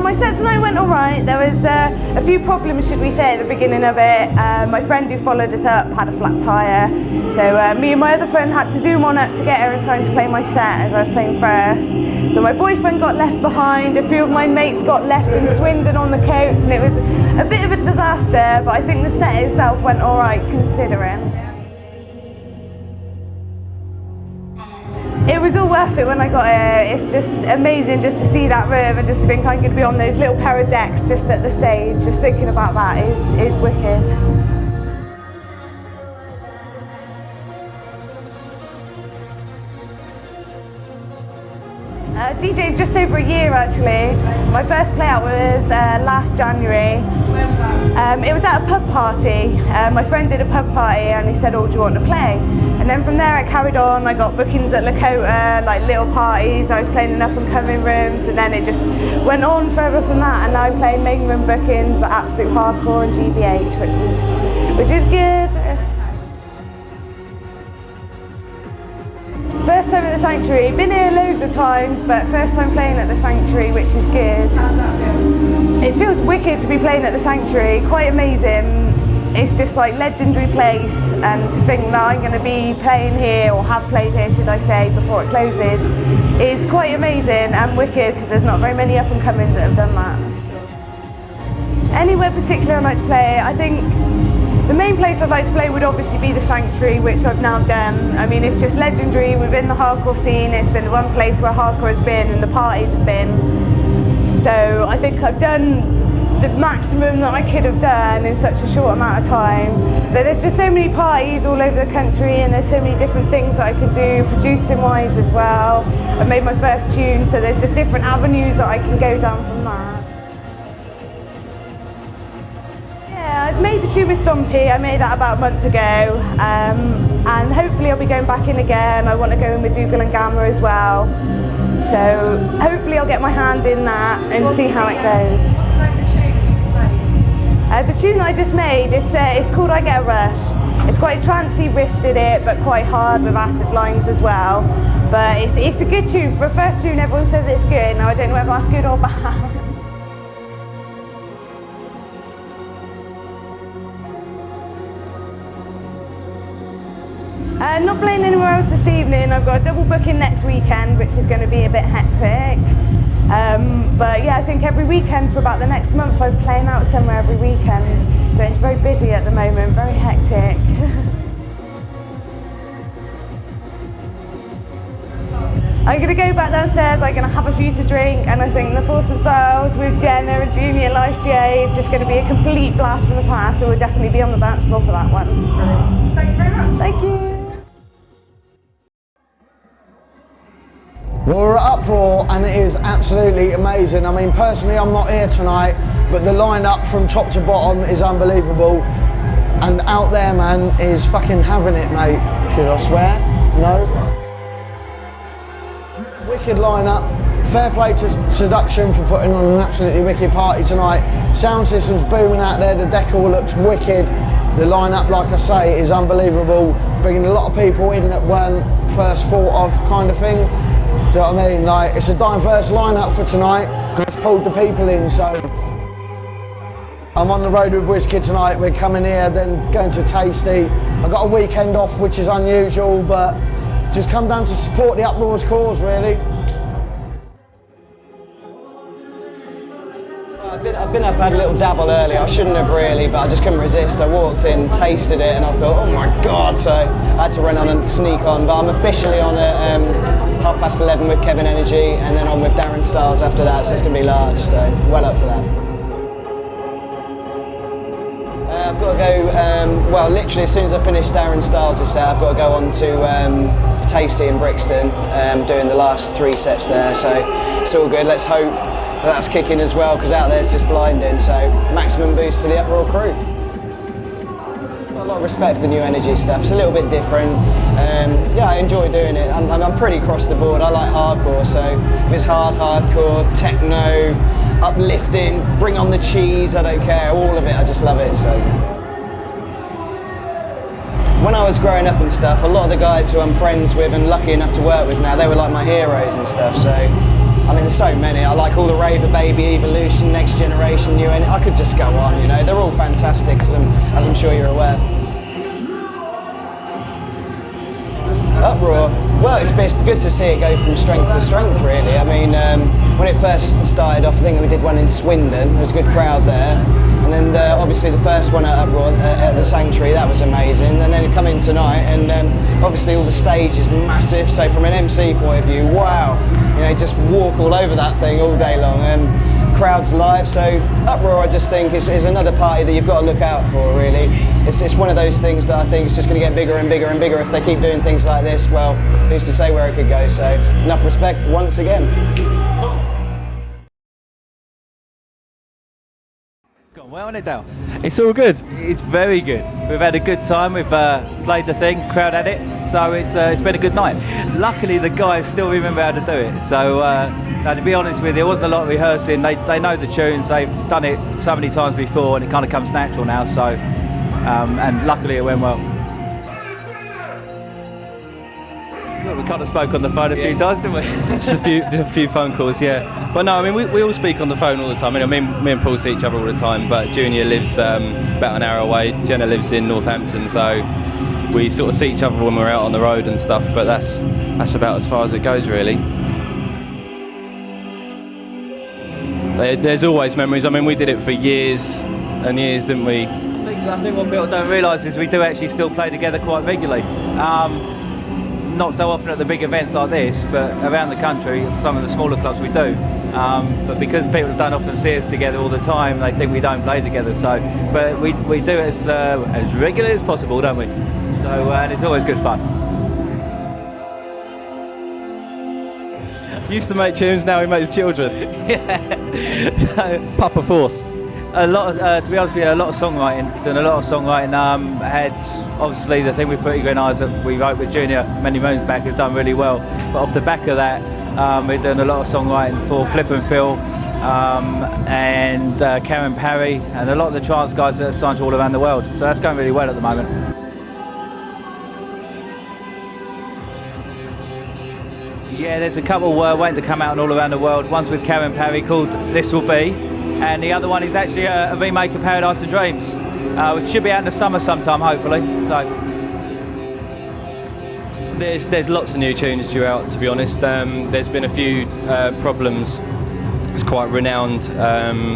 my set tonight went alright. There was a few problems, should we say, at the beginning of it. My friend who followed us up had a flat tyre, so me and my other friend had to zoom on up to get her in time to play my set as I was playing first. So my boyfriend got left behind, a few of my mates got left in Swindon on the coach, and it was a bit of a disaster, but I think the set itself went alright considering. It was all worth it when I got here. It's just amazing just to see that room and just to think I'm going to be on those little pair of decks just at the stage. Just thinking about that is wicked. DJ just over a year actually. My first play out was last January. Where was that? It was at a pub party. My friend did a pub party and he said, oh, do you want to play? And then from there I carried on. I got bookings at Lakota, like little parties. I was playing in up and coming rooms, and then it just went on further from that, and now I'm playing main room bookings at Absolute Hardcore and GBH, which is good. First time at the Sanctuary, been here loads of times, but first time playing at the Sanctuary, which is good. How's that feel? It feels wicked to be playing at the Sanctuary, quite amazing. It's just like legendary place, and to think that I'm going to be playing here, or have played here should I say, before it closes, is quite amazing and wicked, because there's not very many up and comings that have done that. Anywhere particular I'd like to play, I think the main place I'd like to play would obviously be the Sanctuary, which I've now done. I mean, it's just legendary within the hardcore scene. It's been the one place where hardcore has been and the parties have been. So I think I've done the maximum that I could have done in such a short amount of time. But there's just so many parties all over the country, and there's so many different things that I could do, producing wise as well. I made my first tune, so there's just different avenues that I can go down from that. Yeah, I've made a tune with Stompy. I made that about a month ago, and hopefully I'll be going back in again. I want to go in with Dougal and Gamma as well. So hopefully I'll get my hand in that and see how it goes. The tune that I just made, it's called I Get a Rush. It's quite trancey riffed in it, but quite hard with acid lines as well. But it's a good tune. For a first tune, everyone says it's good. Now I don't know whether that's good or bad. Not playing anywhere else this evening. I've got a double booking next weekend, which is going to be a bit hectic. But yeah, I think every weekend for about the next month I'm playing out somewhere every weekend. So it's very busy at the moment, very hectic. I'm going to go back downstairs, I'm going to have a few to drink, and I think the Force and Styles with Jenna and Junior Life PA is just going to be a complete blast from the past, so we'll definitely be on the dance floor for that one. Brilliant. Thank you very much. Thank you. Well, we're at UPROAR and it is absolutely amazing. I mean, personally, I'm not here tonight, but the lineup from top to bottom is unbelievable. And out there, man, is fucking having it, mate. Should I swear? No? Wicked lineup. Fair play to Seduction for putting on an absolutely wicked party tonight. Sound system's booming out there, the decor looks wicked. The lineup, like I say, is unbelievable. Bringing a lot of people in that weren't first thought of kind of thing. Do you know what I mean? Like, it's a diverse lineup for tonight, and it's pulled the people in, so. I'm on the road with WizKid tonight. We're coming here, then going to Tasty. I got a weekend off, which is unusual, but just come down to support the UPROAR's cause, really. I've been up, had a little dabble earlier. I shouldn't have really, but I just couldn't resist. I walked in, tasted it, and I thought, oh my God, so I had to run on and sneak on, but I'm officially on at 11:30 with Kevin Energy, and then on with Darren Styles after that, so it's going to be large, so well up for that. I've got to go, well, literally as soon as I finish Darren Styles' set, I've got to go on to Tasty in Brixton, doing the last 3 sets there, so it's all good. Let's hope that's kicking as well, because out there it's just blinding, so maximum boost to the UPROAR crew. Got a lot of respect for the new energy stuff. It's a little bit different. Yeah, I enjoy doing it. I'm pretty across the board. I like hardcore, so if it's hardcore, techno, uplifting, bring on the cheese, I don't care, all of it, I just love it. So when I was growing up and stuff, a lot of the guys who I'm friends with and lucky enough to work with now, they were like my heroes and stuff, so I mean, there's so many. I like all the Raver Baby, Evolution, Next Generation, New Energy. I could just go on, you know. They're all fantastic, as I'm sure you're aware. UPROAR, well, it's good to see it go from strength to strength, really. I mean, when it first started off, I think we did one in Swindon. There was a good crowd there. And then obviously the first one at UPROAR at the Sanctuary, that was amazing. And then it come in tonight, and obviously all the stage is massive. So from an MC point of view, wow, you know, just walk all over that thing all day long. Crowds live, so UPROAR I just think is another party that you've got to look out for, really. It's one of those things that I think is just going to get bigger and bigger and bigger if they keep doing things like this. Well, who's to say where it could go, so enough respect once again. Well on it, Dale. It's all good. It's very good. We've had a good time. We've played the thing, crowd had it, so it's been a good night. Luckily, the guys still remember how to do it. So, to be honest with you, there wasn't a lot of rehearsing. They know the tunes. They've done it so many times before, and it kind of comes natural now. So, and luckily, it went well. We kind of spoke on the phone a few times, didn't we? Just a few phone calls, yeah. But no, I mean, we all speak on the phone all the time. I mean, me and Paul see each other all the time, but Junior lives about an hour away. Jenna lives in Northampton, so we sort of see each other when we're out on the road and stuff, but that's about as far as it goes, really. There's always memories. I mean, we did it for years and years, didn't we? I think what people don't realise is we do actually still play together quite regularly. Not so often at the big events like this, but around the country, some of the smaller clubs we do. But because people don't often see us together all the time, they think we don't play together. So, but we do it as regularly as possible, don't we? So, and it's always good fun. Used to make tunes, now he makes children. Yeah. So, Papa Force. A lot of, to be honest with you, a lot of songwriting. Done a lot of songwriting. Had obviously the thing with Pretty Green Eyes that we wrote with Junior many moons back has done really well. But off the back of that, we've done a lot of songwriting for Flip and Phil and Karen Parry and a lot of the trance guys that are signed all around the world. So that's going really well at the moment. Yeah, there's a couple waiting to come out all around the world. One's with Karen Parry called This Will Be, and the other one is actually a remake of Paradise of Dreams, which should be out in the summer sometime, hopefully. So there's lots of new tunes due out, to be honest. There's been a few problems. It's quite renowned.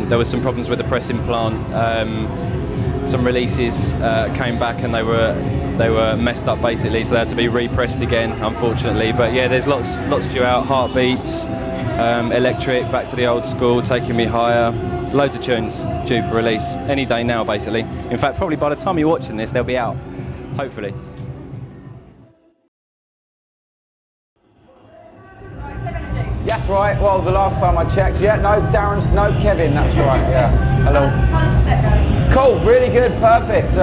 There was some problems with the pressing plant. Some releases came back and they were messed up basically, so they had to be repressed again, unfortunately. But yeah, there's lots due out. Heartbeats, Electric, Back to the Old School, Taking Me Higher. Loads of tunes due for release any day now, basically. In fact, probably by the time you're watching this, they'll be out, hopefully. That's right. Well, the last time I checked, yeah, no, Kevin, that's right, yeah. Hello. How did your set go? Cool, really good, perfect.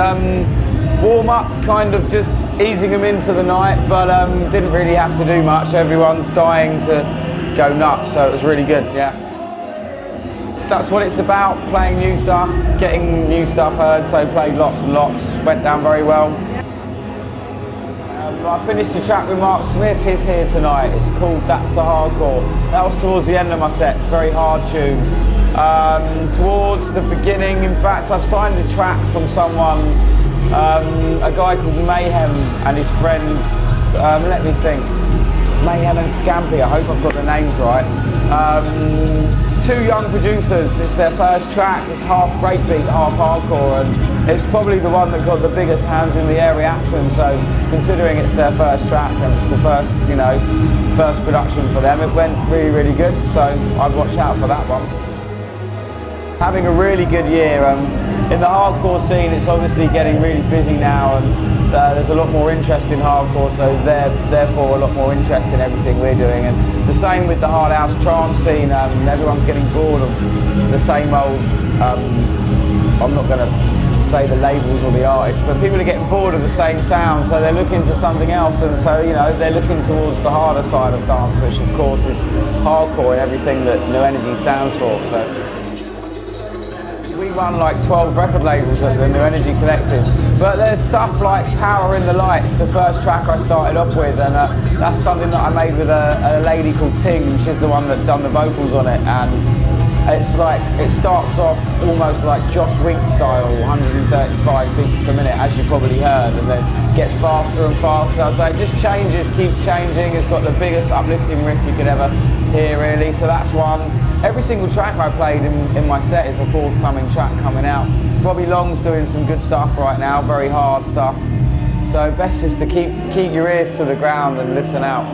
Warm up, kind of just easing them into the night, but didn't really have to do much. Everyone's dying to go nuts, so it was really good, yeah. That's what it's about, playing new stuff, getting new stuff heard, so played lots and lots, went down very well. I finished a track with Mark Smith, he's here tonight. It's called That's the Hardcore. That was towards the end of my set, very hard tune. Towards the beginning, in fact, I've signed a track from someone, a guy called Mayhem and his friends, let me think, Mayhem and Scampy, I hope I've got the names right. Two young producers, it's their first track, it's half breakbeat, half hardcore, and it's probably the one that got the biggest hands in the air reaction, so considering it's their first track and it's the first, you know, first production for them, it went really, really good, so I'd watch out for that one. Having a really good year. In the hardcore scene, it's obviously getting really busy now, and there's a lot more interest in hardcore, so therefore a lot more interest in everything we're doing. And the same with the hard house trance scene. Everyone's getting bored of the same old, I'm not going to say the labels or the artists, but people are getting bored of the same sound, so they're looking to something else, and so, you know, they're looking towards the harder side of dance, which of course is hardcore and everything that New Energy stands for. So We run like 12 record labels at the New Energy Collective, but there's stuff like Power in the Lights, the first track I started off with, and that's something that I made with a lady called Ting, and she's the one that done the vocals on it, and it's like, it starts off almost like Josh Wink style, 135 beats per minute, as you probably heard, and then gets faster and faster, so it just changes, keeps changing. It's got the biggest uplifting riff you could ever hear, really, so that's one. Every single track I played in my set is a forthcoming track coming out. Bobby Long's doing some good stuff right now, very hard stuff, so best just to keep your ears to the ground and listen out.